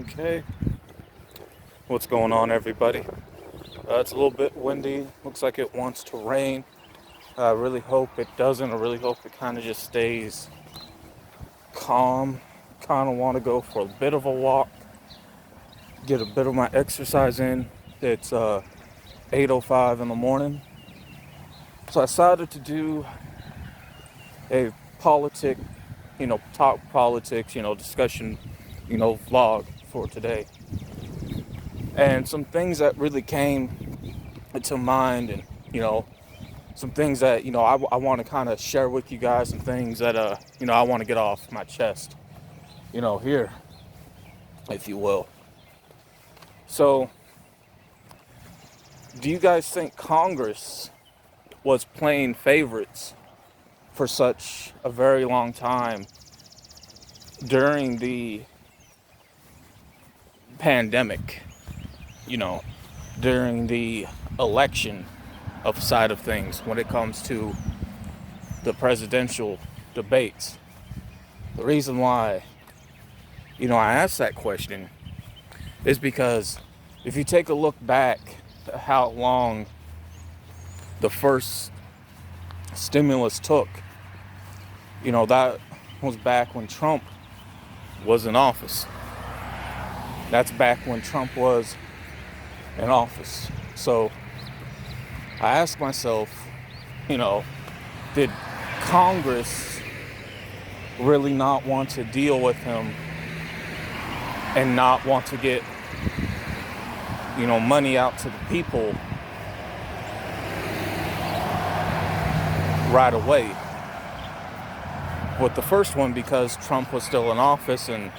Okay, what's going on, everybody? It's a little bit windy. Looks like it wants to rain. I really hope it doesn't. I really hope it kind of just stays calm. Kind of want to go for a bit of a walk, get a bit of my exercise in. It's 8:05 in the morning, so I decided to do a talk politics, discussion, vlog for today. And some things that really came to mind, and some things that I want to kind of share with you guys, some things that I want to get off my chest, here, if you will. So, do you guys think Congress was playing favorites for such a very long time during the pandemic, during the election of side of things when it comes to the presidential debates? The reason why, I asked that question is because if you take a look back at how long the first stimulus took, that was back when Trump was in office. That's back when Trump was in office. So I asked myself, did Congress really not want to deal with him and not want to get, money out to the people right away? With the first one, because Trump was still in office, and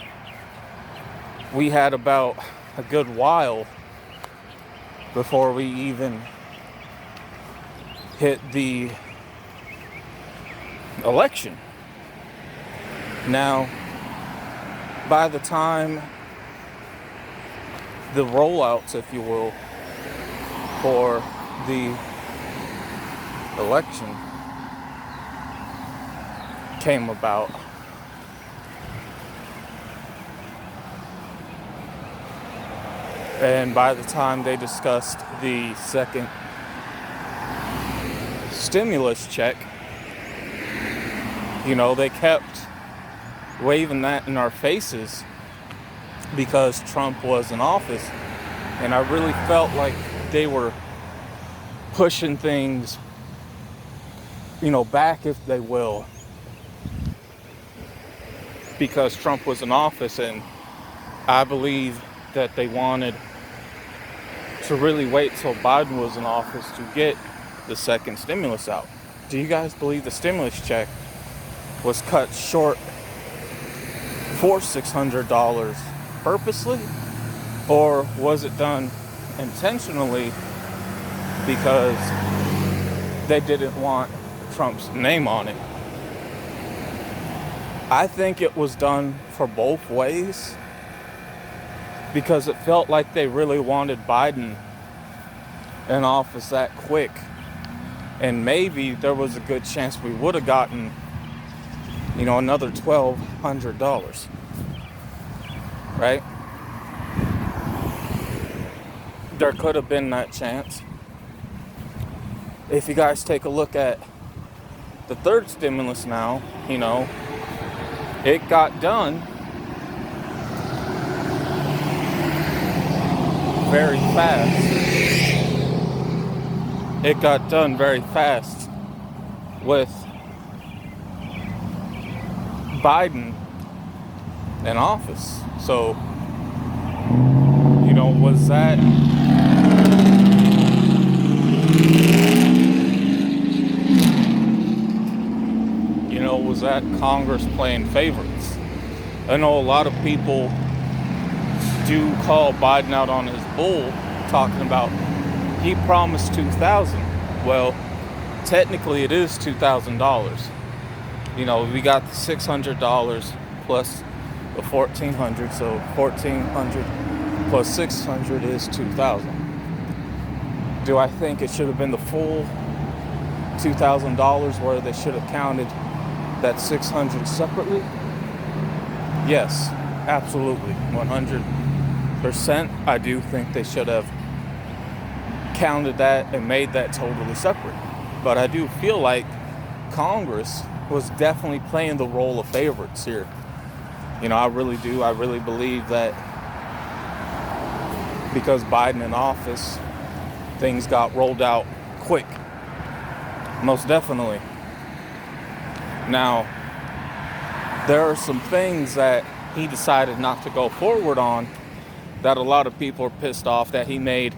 we had about a good while before we even hit the election. Now, by the time the rollouts, if you will, for the election came about, and by the time they discussed the second stimulus check, they kept waving that in our faces because Trump was in office. And I really felt like they were pushing things, back, if they will, because Trump was in office. And I believe that they wanted to really wait till Biden was in office to get the second stimulus out. Do you guys believe the stimulus check was cut short for $600 purposely, or was it done intentionally because they didn't want Trump's name on it? I think it was done for both ways, because it felt like they really wanted Biden in office that quick. And maybe there was a good chance we would have gotten, another $1,200, right? There could have been that chance. If you guys take a look at the third stimulus now, it got done very fast. It got done very fast with Biden in office. So, was that was that Congress playing favorites? I know a lot of people do call Biden out on his bull, talking about he promised $2,000. Well, technically it is $2,000. We got the $600 plus the $1,400, so $1,400 plus $600 is $2,000. Do I think it should have been the full $2,000, where they should have counted that $600 separately? Yes, absolutely, 100 I do think they should have counted that and made that totally separate. But I do feel like Congress was definitely playing the role of favorites here. I really do. I really believe that because Biden in office, things got rolled out quick. Most definitely. Now, there are some things that he decided not to go forward on that a lot of people are pissed off that he made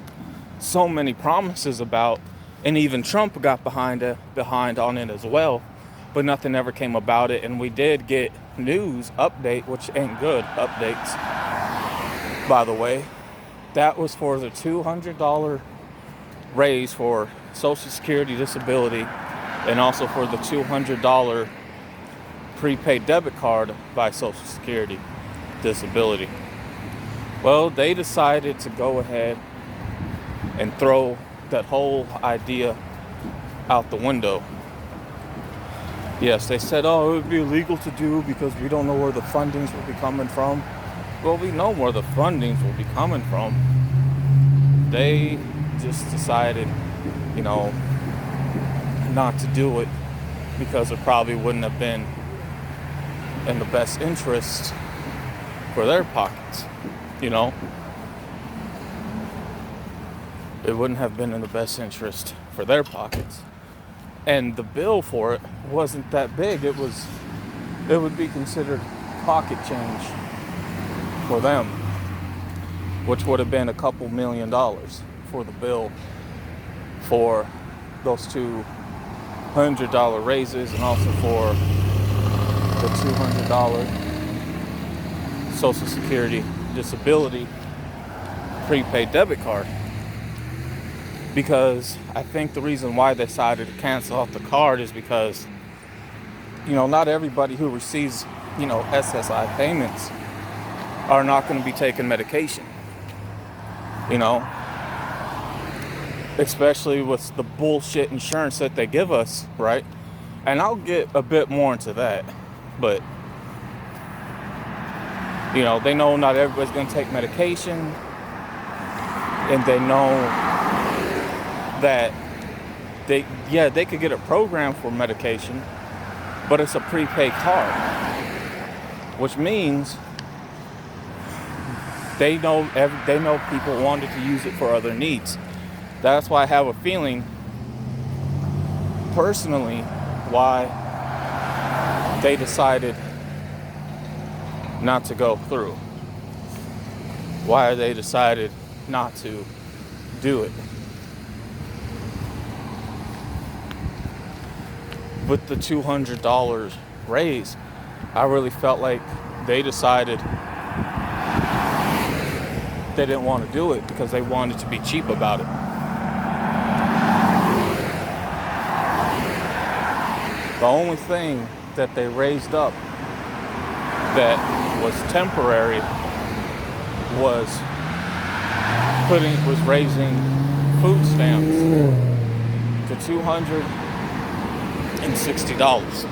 so many promises about, and even Trump got behind on it as well, but nothing ever came about it. And we did get news update, which ain't good updates, by the way. That was for the $200 raise for Social Security disability, and also for the $200 prepaid debit card by Social Security disability. Well, they decided to go ahead and throw that whole idea out the window. Yes, they said, it would be illegal to do because we don't know where the fundings will be coming from. Well, we know where the fundings will be coming from. They just decided, not to do it because it probably wouldn't have been in the best interest for their pockets, It wouldn't have been in the best interest for their pockets. And the bill for it wasn't that big. It would be considered pocket change for them, which would have been a couple $1,000,000 for the bill for those $200 raises, and also for the $200 Social Security disability prepaid debit card. Because I think the reason why they decided to cancel off the card is because, not everybody who receives, SSI payments are not going to be taking medication. Especially with the bullshit insurance that they give us, right? And I'll get a bit more into that. But, they know not everybody's going to take medication. And they know that they could get a program for medication, but it's a prepaid card, which means they know people wanted to use it for other needs. That's why I have a feeling, personally, why they decided not to go through. Why they decided not to do it. With the $200 raise, I really felt like they decided they didn't want to do it because they wanted to be cheap about it. The only thing that they raised up that was temporary was raising food stamps to $260,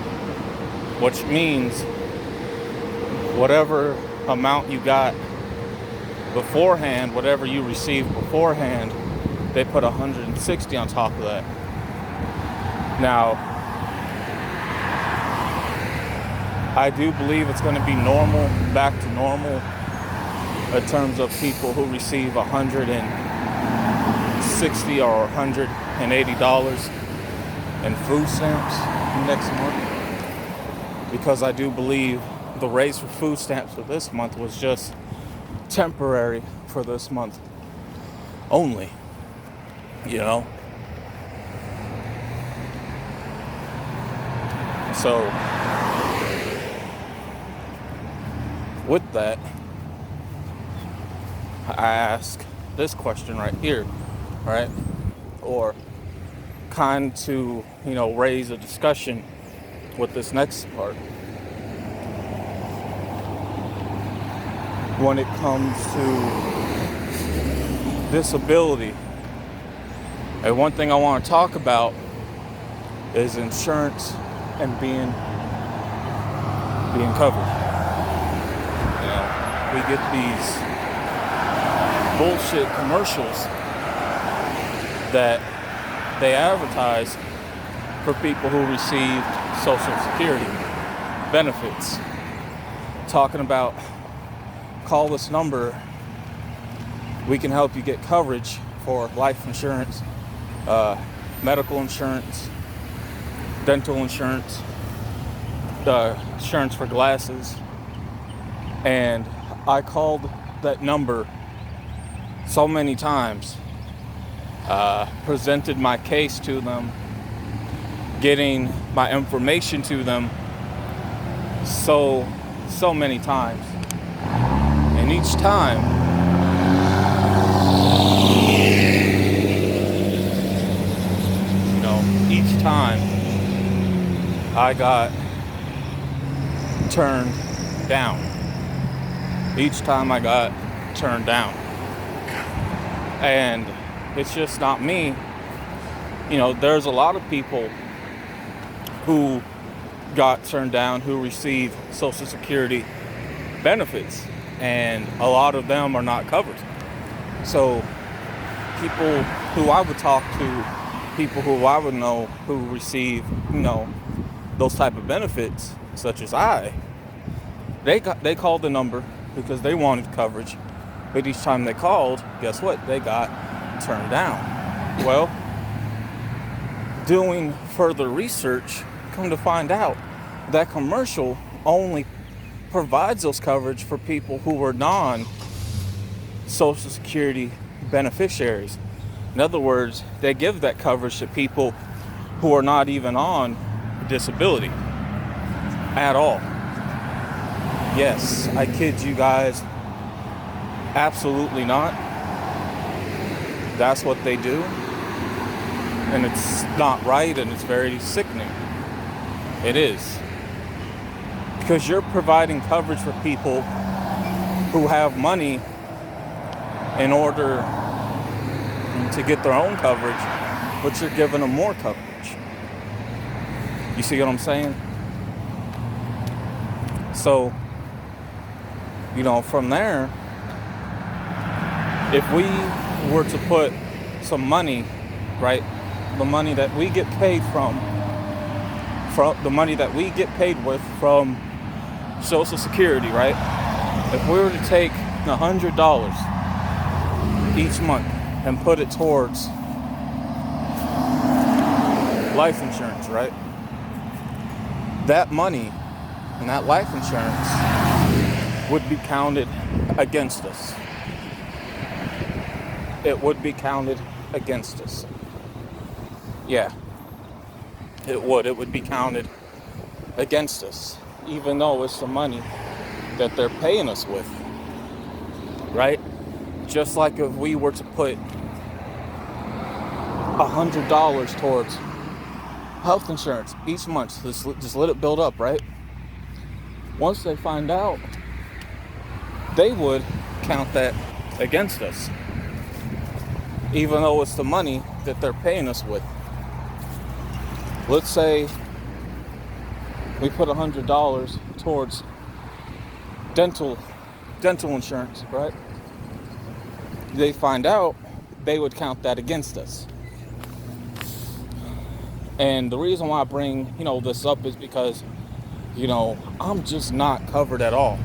which means whatever amount you got beforehand, whatever you received beforehand, they put $160 on top of that. Now, I do believe it's going to be back to normal in terms of people who receive $160 or $180 in food stamps next month, because I do believe the raise for food stamps for this month was just temporary for this month only, So with that, I ask this question right here, right? Or kind to, raise a discussion with this next part. When it comes to disability, and one thing I want to talk about is insurance and being covered. We get these bullshit commercials that they advertise for people who receive Social Security benefits, talking about, call this number, we can help you get coverage for life insurance, medical insurance, dental insurance, insurance for glasses. And I called that number so many times, presented my case to them, getting my information to them so many times. And each time, I got turned down. Each time I got turned down. And it's just not me. There's a lot of people who got turned down who receive Social Security benefits, and a lot of them are not covered. So people who I would talk to, people who I would know who receive, those type of benefits, such as they called the number because they wanted coverage, but each time they called, guess what? They got turned down. Well, doing further research, come to find out that commercial only provides those coverage for people who were non-Social Security beneficiaries. In other words, they give that coverage to people who are not even on disability at all. Yes, I kid you guys, absolutely not. That's what they do. And it's not right, and it's very sickening. It is. Because you're providing coverage for people who have money in order to get their own coverage, but you're giving them more coverage. You see what I'm saying? So, from there, if we were to put some money, right, the money that we get paid from the money that we get paid with from Social Security, right? If we were to take $100 each month and put it towards life insurance, right? That money and that life insurance would be counted against us. It would be counted against us. Yeah, it would. It would be counted against us, even though it's the money that they're paying us with, right? Just like if we were to put $100 towards health insurance each month, just let it build up, right? Once they find out, they would count that against us, even though it's the money that they're paying us with. Let's say we put $100 towards dental insurance, right? They find out, they would count that against us. And the reason why I bring, this up is because, I'm just not covered at all.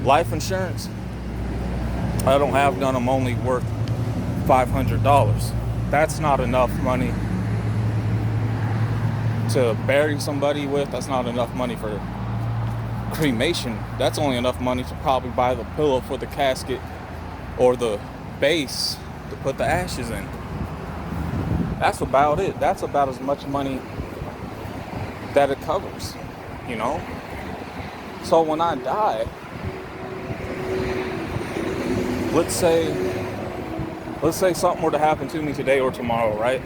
Life insurance, I don't have none. I'm only worth $500. That's not enough money to bury somebody with. That's not enough money for cremation. That's only enough money to probably buy the pillow for the casket or the base to put the ashes in. That's about it. That's about as much money that it covers, So when I die, let's say something were to happen to me today or tomorrow, right?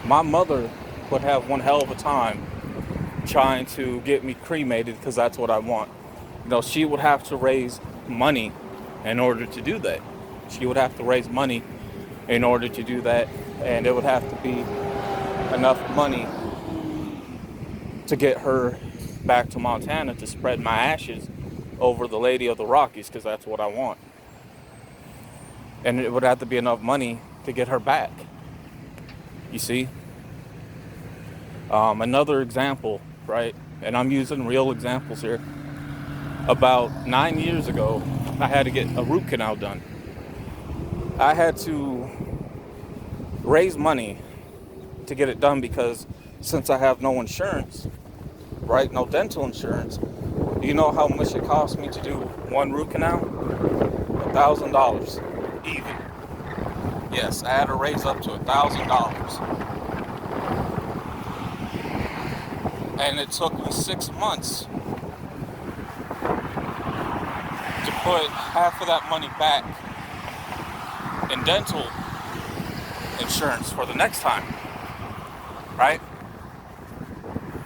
My mother would have one hell of a time trying to get me cremated because that's what I want. She would have to raise money in order to do that. She would have to raise money in order to do that, and it would have to be enough money to get her back to Montana to spread my ashes over the Lady of the Rockies, because that's what I want. And it would have to be enough money to get her back. You see? Another example, right? And I'm using real examples here. About 9 years ago, I had to get a root canal done. I had to raise money to get it done because since I have no insurance, right? No dental insurance. You know how much it cost me to do one root canal? $1,000 even. Yes, I had to raise up to $1,000. And it took me 6 months to put half of that money back in dental insurance for the next time, right?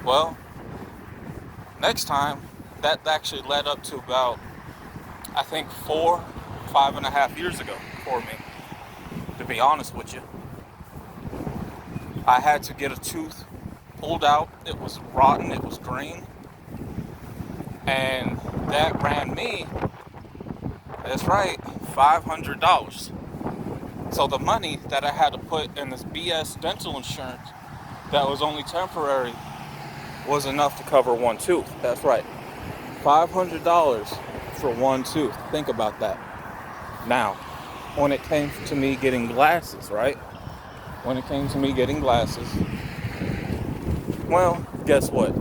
Well, next time, that actually led up to about, I think, 5.5 years ago for me, to be honest with you. I had to get a tooth pulled out. It was rotten, it was green, and that ran me, that's right, $500. So the money that I had to put in this BS dental insurance that was only temporary was enough to cover one tooth. That's right, $500 for one tooth. Think about that. Now, when it came to me getting glasses, right? When it came to me getting glasses, well, guess what?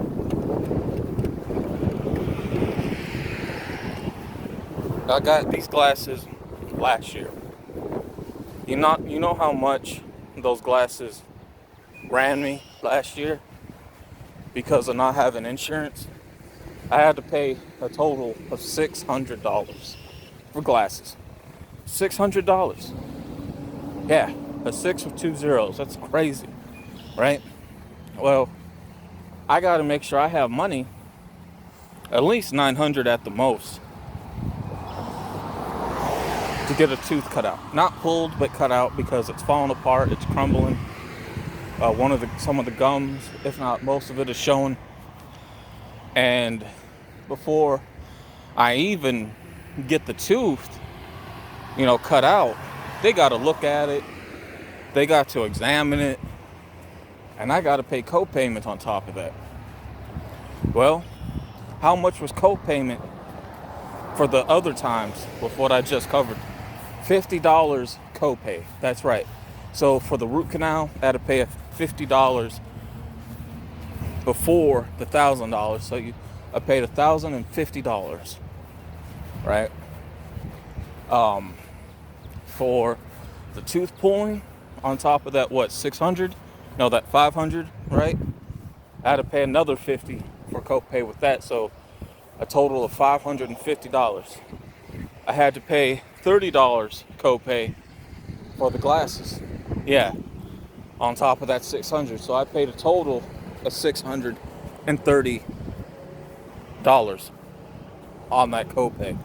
I got these glasses last year. You know how much those glasses ran me last year because of not having insurance? I had to pay a total of $600 for glasses. $600. Yeah, a 6 with 2 zeros. That's crazy, right? Well, I got to make sure I have money, at least $900 at the most, to get a tooth cut out. Not pulled, but cut out because it's falling apart, it's crumbling. Some of the gums, if not most of it, is showing. And before I even get the tooth, cut out, they got to look at it, they got to examine it, and I got to pay co-payment on top of that. Well, how much was co-payment for the other times with what I just covered? $50 co-pay. That's right. So for the root canal, I had to pay $50 before the $1,000. So I paid $1,050, right? For the tooth pulling, on top of that, what, 600? No, that 500, right? I had to pay another $50 for co-pay with that, so a total of $550. I had to pay $30 co-pay for the glasses. Yeah, on top of that 600. So I paid a total of $630 on that co-pay.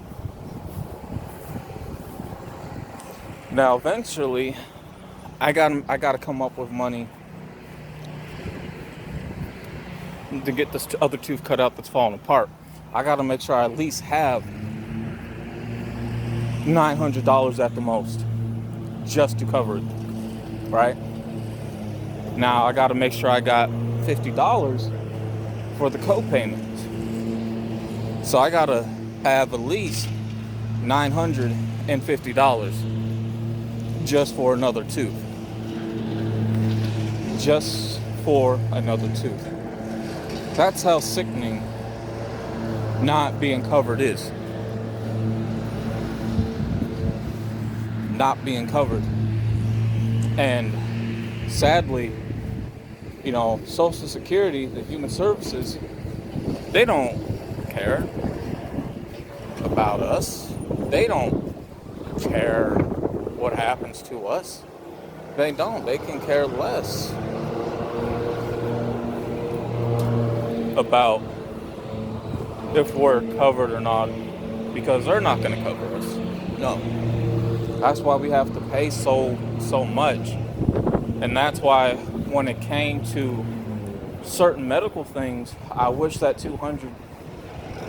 Now, eventually, I got to come up with money to get this other tooth cut out that's falling apart. I got to make sure I at least have $900 at the most just to cover it, right? Now I got to make sure I got $50 for the co-payment. So I got to have at least $950 just for another tooth. Just for another tooth. That's how sickening not being covered is. Not being covered. And sadly, Social Security, the Human Services, they don't care about us. They don't care what happens to us. They don't. They can care less about if we're covered or not, because they're not going to cover us. No. That's why we have to pay so much. And that's why when it came to certain medical things, I wish that 200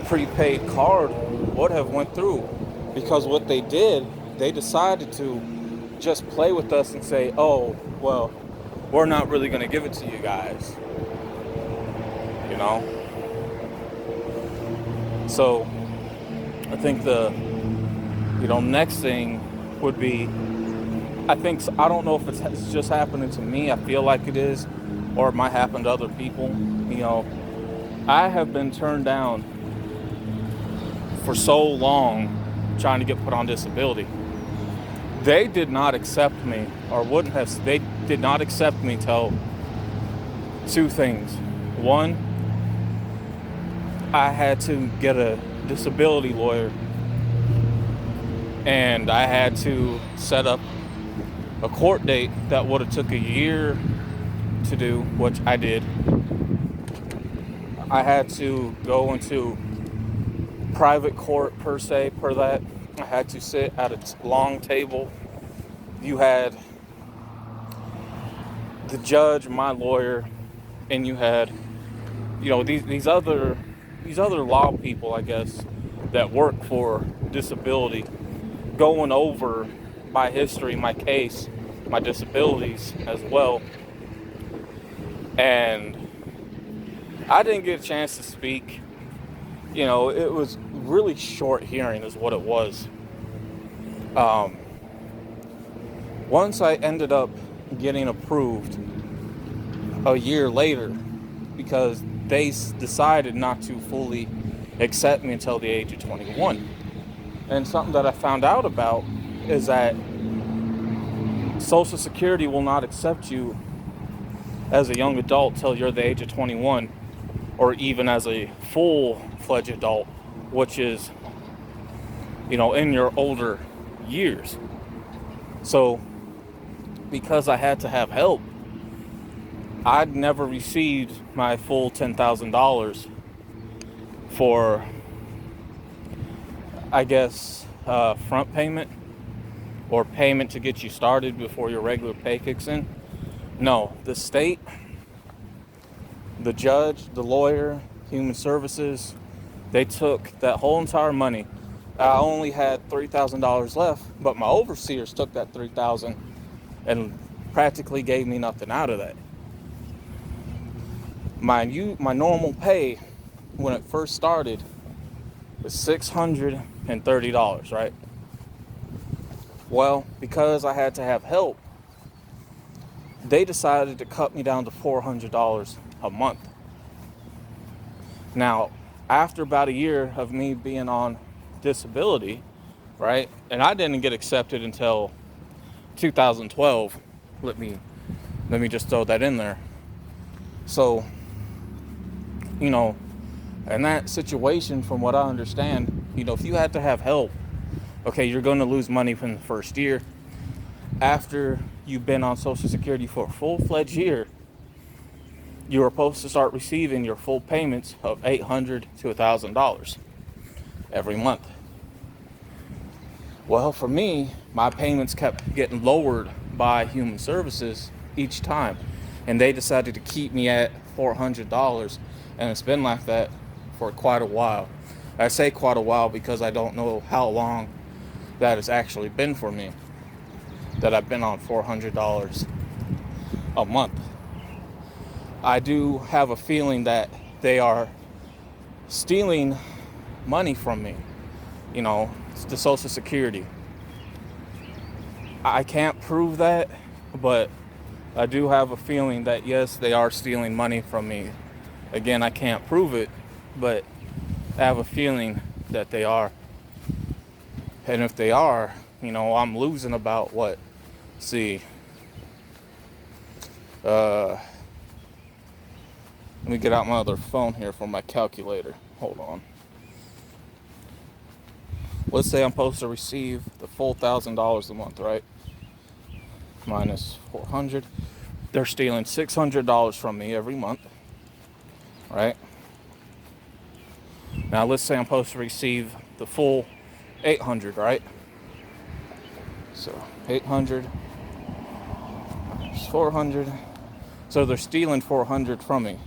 prepaid card would have went through, because what they did they decided to just play with us and say, oh, well, we're not really going to give it to you guys. You know? So I think the next thing would be, I don't know if it's just happening to me. I feel like it is, or it might happen to other people. I have been turned down for so long trying to get put on disability. They did not accept me, or wouldn't have. They did not accept me till two things. One, I had to get a disability lawyer, and I had to set up a court date that would have took a year to do, which I did. I had to go into private court per that. I had to sit at a long table. You had the judge, my lawyer, and you had, these other law people, I guess, that work for disability, going over my history, my case, my disabilities as well. And I didn't get a chance to speak. It was really short hearing is what it was. Once I ended up getting approved a year later, because they decided not to fully accept me until the age of 21. And something that I found out about is that Social Security will not accept you as a young adult till you're the age of 21, or even as a full-fledged adult, which is, in your older years. So, because I had to have help, I'd never received my full $10,000 for, I guess, front payment, or payment to get you started before your regular pay kicks in. No, the state, the judge, the lawyer, human services, they took that whole entire money. I only had $3,000 left, but my overseers took that $3,000 and practically gave me nothing out of that. My normal pay when it first started was $630, right? Well, because I had to have help, they decided to cut me down to $400 a month. Now, after about a year of me being on disability, right, and I didn't get accepted until 2012. Let me just throw that in there. So, in that situation, from what I understand, if you had to have help, okay, you're going to lose money from the first year. After you've been on Social Security for a full-fledged year, you are supposed to start receiving your full payments of $800 to $1,000 every month. Well, for me, my payments kept getting lowered by Human Services each time, and they decided to keep me at $400, and it's been like that for quite a while. I say quite a while because I don't know how long that has actually been for me, that I've been on $400 a month. I do have a feeling that they are stealing money from me, it's the Social Security. I can't prove that, but I do have a feeling that, yes, they are stealing money from me. Again, I can't prove it, but I have a feeling that they are. And if they are, I'm losing about what? Let me get out my other phone here for my calculator. Hold on. Let's say I'm supposed to receive the full $1,000 a month, right? Minus 400. They're stealing $600 from me every month, right? Now let's say I'm supposed to receive the full 800, right? So 800 minus 400. So they're stealing 400 from me.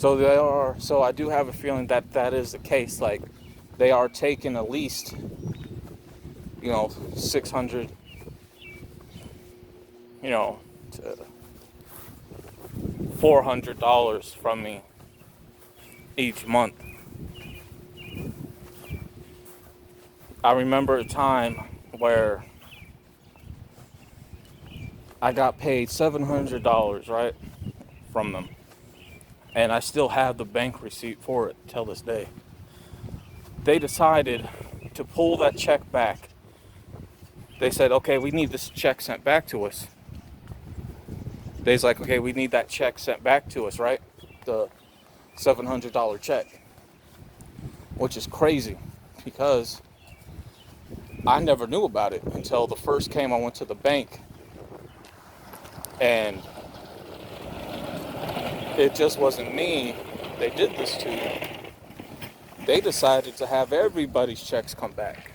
So they are. So I do have a feeling that that is the case. Like, they are taking at least, $600, to $400 from me each month. I remember a time where I got paid $700, right, from them. And I still have the bank receipt for it till this day. They decided to pull that check back. They said, okay, we need this check sent back to us. They's like, okay, we need that check sent back to us, right? The $700 check. Which is crazy, because I never knew about it until the first came. I went to the bank, and it just wasn't me they did this to. They decided to have everybody's checks come back.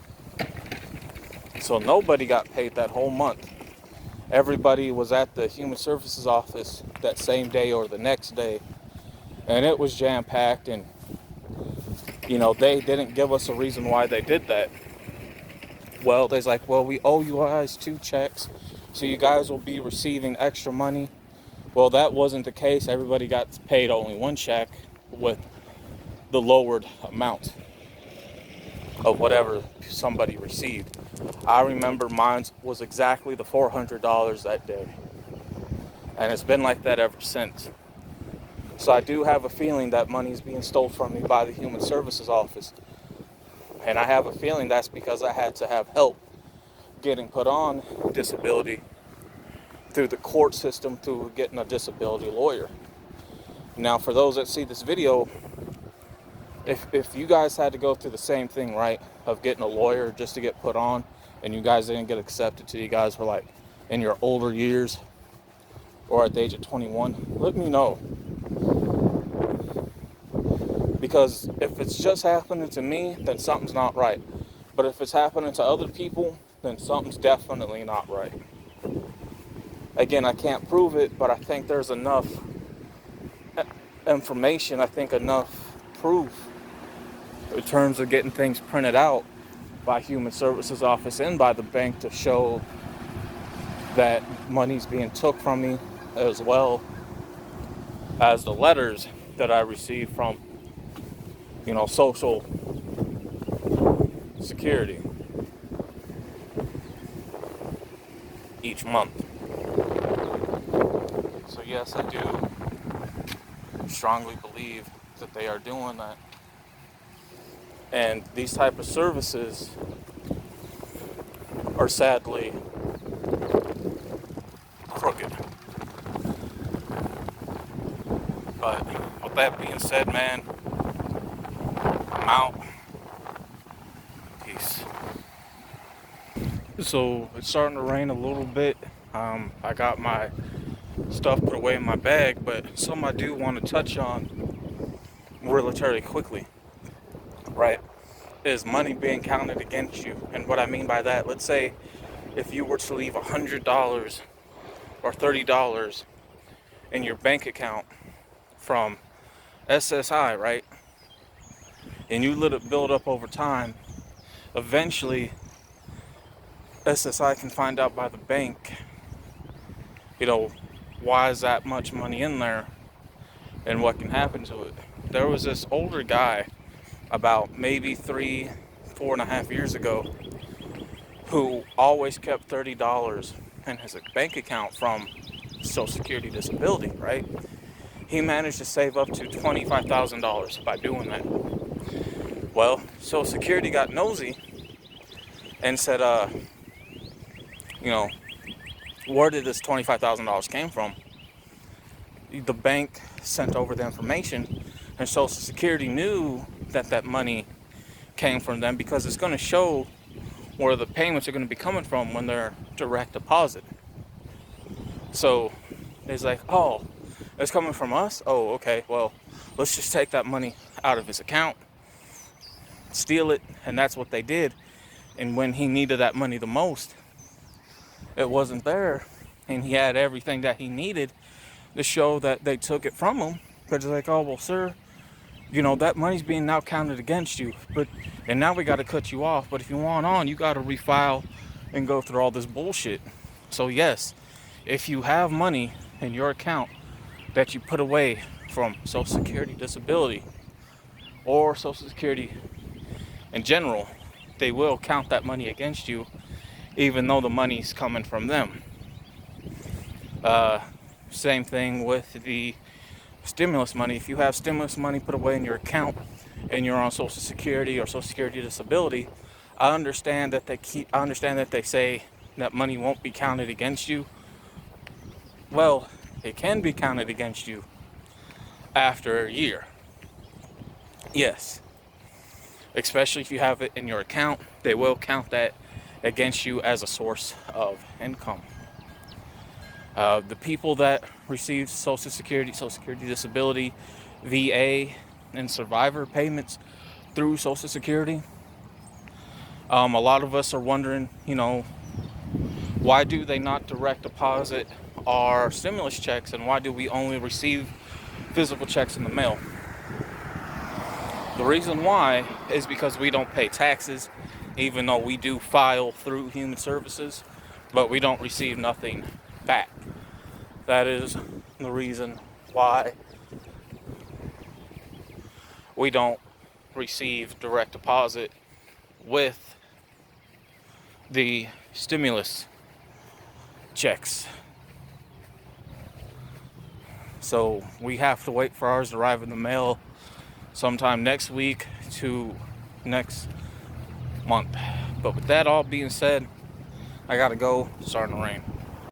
So nobody got paid that whole month. Everybody was at the Human Services office that same day or the next day, and it was jam-packed, and they didn't give us a reason why they did that. Well, they's like, well, we owe you guys 2 checks, so you guys will be receiving extra money. Well, that wasn't the case. Everybody got paid only 1 check with the lowered amount of whatever somebody received. I remember mine was exactly the $400 that day, and it's been like that ever since. So I do have a feeling that money is being stolen from me by the Human Services office, and I have a feeling that's because I had to have help getting put on disability through the court system, through getting a disability lawyer. Now, for those that see this video, if you guys had to go through the same thing, right, of getting a lawyer just to get put on, and you guys didn't get accepted till you guys were like in your older years or at the age of 21, let me know. Because if it's just happening to me, then something's not right. But if it's happening to other people, then something's definitely not right. Again, I can't prove it, but I think there's enough information, I think enough proof in terms of getting things printed out by Human Services office and by the bank to show that money's being took from me, as well as the letters that I received from, Social Security each month. So yes, I do strongly believe that they are doing that. And these type of services are sadly crooked. But with that being said, man, I'm out. Peace. So it's starting to rain a little bit. I got my stuff put away in my bag, but something I do want to touch on relatively quickly, right, is money being counted against you. And what I mean by that, let's say if you were to leave $100 or $30 in your bank account from SSI, right, and you let it build up over time, eventually SSI can find out by the bank, why is that much money in there and what can happen to it. There was this older guy about maybe 4.5 years ago who always kept $30 in his bank account from Social Security disability, right? He managed to save up to $25,000 by doing that. Well, Social Security got nosy and said, where did this $25,000 came from? The bank sent over the information, and Social Security knew that money came from them because it's going to show where the payments are going to be coming from when they're direct deposit. So it's like, oh, it's coming from us? Oh, okay, well, let's just take that money out of his account, steal it, and that's what they did. And when he needed that money the most, it wasn't there, and he had everything that he needed to show that they took it from him. Because they're like, oh, well, sir, that money's being now counted against you. And now we got to cut you off. But if you want on, you got to refile and go through all this bullshit. So yes, if you have money in your account that you put away from Social Security disability or Social Security in general, they will count that money against you, even though the money's coming from them. Same thing with the stimulus money. If you have stimulus money put away in your account and you're on Social Security or Social Security disability, I understand that they say that money won't be counted against you. Well, it can be counted against you after a year. Yes. Especially if you have it in your account, they will count that against you as a source of income. The people that receive Social Security disability, VA, and survivor payments through Social Security, a lot of us are wondering, why do they not direct deposit our stimulus checks, and why do we only receive physical checks in the mail? The reason why is because we don't pay taxes, even though we do file through Human Services, but we don't receive nothing back. That is the reason why we don't receive direct deposit with the stimulus checks. So we have to wait for ours to arrive in the mail sometime next week to next month. But with that all being said, I gotta go. It's starting to rain.